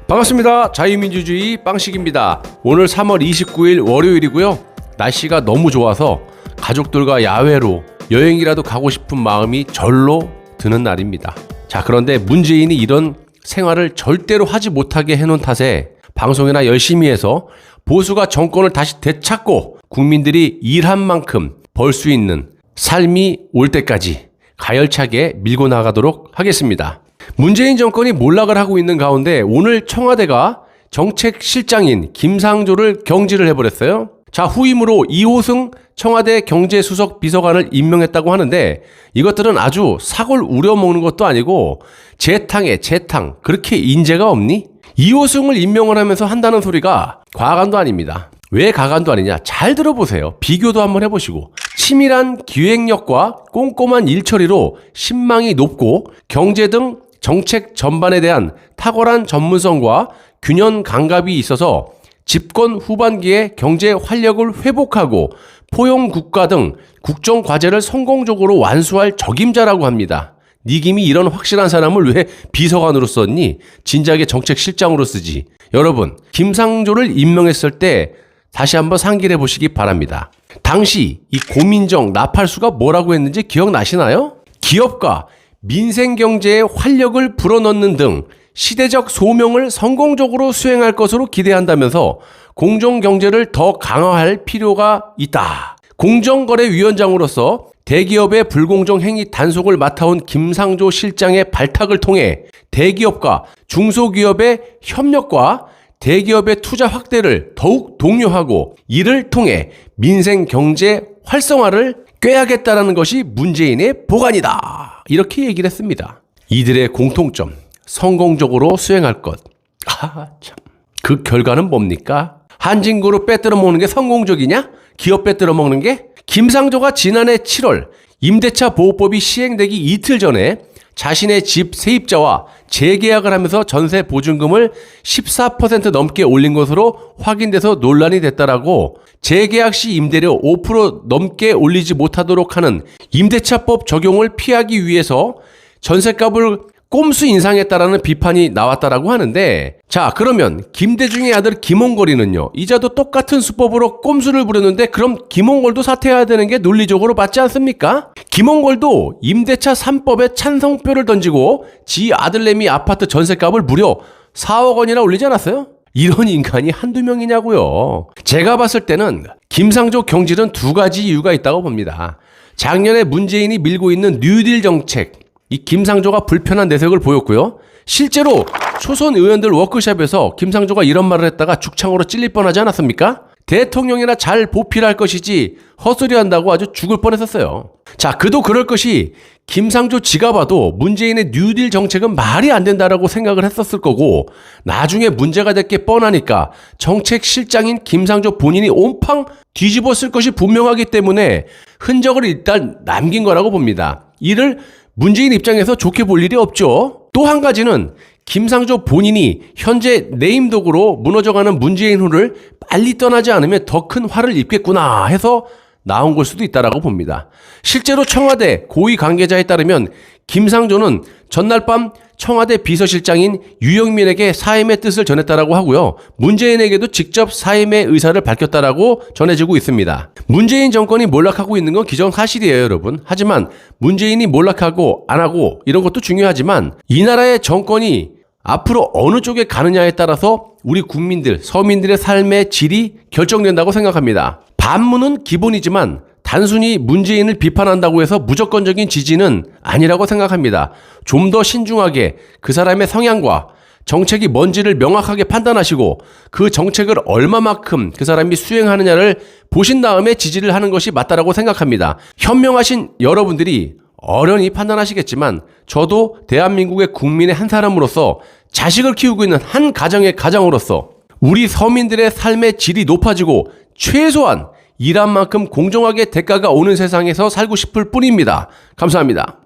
반갑습니다. 자유민주주의 빵식입니다. 오늘 3월 29일 월요일이고요. 날씨가 너무 좋아서 가족들과 야외로 여행이라도 가고 싶은 마음이 절로 드는 날입니다. 자, 그런데 문재인이 이런 생활을 절대로 하지 못하게 해놓은 탓에 방송이나 열심히 해서 보수가 정권을 다시 되찾고 국민들이 일한 만큼 벌 수 있는 삶이 올 때까지 가열차게 밀고 나가도록 하겠습니다. 문재인 정권이 몰락을 하고 있는 가운데 오늘 청와대가 정책실장인 김상조를 경질을 해버렸어요. 자, 후임으로 이호승 청와대 경제수석 비서관을 임명했다고 하는데 이것들은 아주 사골 우려먹는 것도 아니고 재탕에 재탕, 그렇게 인재가 없니? 이호승을 임명을 하면서 한다는 소리가 과간도 아닙니다. 왜 가관도 아니냐? 잘 들어보세요. 비교도 한번 해보시고. 치밀한 기획력과 꼼꼼한 일처리로 신망이 높고 경제 등 정책 전반에 대한 탁월한 전문성과 균형 감각이 있어서 집권 후반기에 경제 활력을 회복하고 포용 국가 등 국정 과제를 성공적으로 완수할 적임자라고 합니다. 네 김이 이런 확실한 사람을 왜 비서관으로 썼니? 진작에 정책실장으로 쓰지. 여러분, 김상조를 임명했을 때 다시 한번 상기를 해보시기 바랍니다. 당시 이 고민정 나팔수가 뭐라고 했는지 기억나시나요? 기업과 민생경제에 활력을 불어넣는 등 시대적 소명을 성공적으로 수행할 것으로 기대한다면서 공정경제를 더 강화할 필요가 있다. 공정거래위원장으로서 대기업의 불공정 행위 단속을 맡아온 김상조 실장의 발탁을 통해 대기업과 중소기업의 협력과 대기업의 투자 확대를 더욱 독려하고 이를 통해 민생 경제 활성화를 꾀하겠다는 것이 문재인의 보관이다. 이렇게 얘기를 했습니다. 이들의 공통점, 성공적으로 수행할 것. 참. 그 결과는 뭡니까? 한진그룹 빼들어 먹는 게 성공적이냐? 기업 빼들어 먹는 게? 김상조가 지난해 7월 임대차 보호법이 시행되기 이틀 전에 자신의 집 세입자와 재계약을 하면서 전세 보증금을 14% 넘게 올린 것으로 확인돼서 논란이 됐다라고 재계약 시 임대료 5% 넘게 올리지 못하도록 하는 임대차법 적용을 피하기 위해서 전세값을 꼼수 인상했다라는 비판이 나왔다라고 하는데, 자, 그러면 김대중의 아들 김홍걸이는요, 이자도 똑같은 수법으로 꼼수를 부렸는데 그럼 김홍걸도 사퇴해야 되는 게 논리적으로 맞지 않습니까? 김홍걸도 임대차 3법에 찬성표를 던지고 지 아들내미 아파트 전세값을 무려 4억 원이나 올리지 않았어요? 이런 인간이 한두 명이냐고요. 제가 봤을 때는 김상조 경질은 두 가지 이유가 있다고 봅니다. 작년에 문재인이 밀고 있는 뉴딜 정책, 이 김상조가 불편한 내색을 보였고요. 실제로 초선 의원들 워크숍에서 김상조가 이런 말을 했다가 죽창으로 찔릴 뻔하지 않았습니까? 대통령이나 잘 보필할 것이지 헛소리한다고 아주 죽을 뻔했었어요. 자, 그도 그럴 것이 김상조 지가 봐도 문재인의 뉴딜 정책은 말이 안 된다라고 생각을 했었을 거고, 나중에 문제가 될 게 뻔하니까 정책실장인 김상조 본인이 온팡 뒤집었을 것이 분명하기 때문에 흔적을 일단 남긴 거라고 봅니다. 이를 문재인 입장에서 좋게 볼 일이 없죠. 또 한 가지는 김상조 본인이 현재 네임덕으로 무너져가는 문재인후를 빨리 떠나지 않으면 더 큰 화를 입겠구나 해서 나온 걸 수도 있다라고 봅니다. 실제로 청와대 고위 관계자에 따르면 김상조는 전날 밤 청와대 비서실장인 유영민에게 사임의 뜻을 전했다라고 하고요. 문재인에게도 직접 사임의 의사를 밝혔다라고 전해지고 있습니다. 문재인 정권이 몰락하고 있는 건 기정사실이에요, 여러분. 하지만 문재인이 몰락하고 안 하고 이런 것도 중요하지만 이 나라의 정권이 앞으로 어느 쪽에 가느냐에 따라서 우리 국민들, 서민들의 삶의 질이 결정된다고 생각합니다. 반문은 기본이지만 단순히 문재인을 비판한다고 해서 무조건적인 지지는 아니라고 생각합니다. 좀 더 신중하게 그 사람의 성향과 정책이 뭔지를 명확하게 판단하시고 그 정책을 얼마만큼 그 사람이 수행하느냐를 보신 다음에 지지를 하는 것이 맞다라고 생각합니다. 현명하신 여러분들이 어련히 판단하시겠지만 저도 대한민국의 국민의 한 사람으로서 자식을 키우고 있는 한 가정의 가장으로서 우리 서민들의 삶의 질이 높아지고 최소한 일한 만큼 공정하게 대가가 오는 세상에서 살고 싶을 뿐입니다. 감사합니다.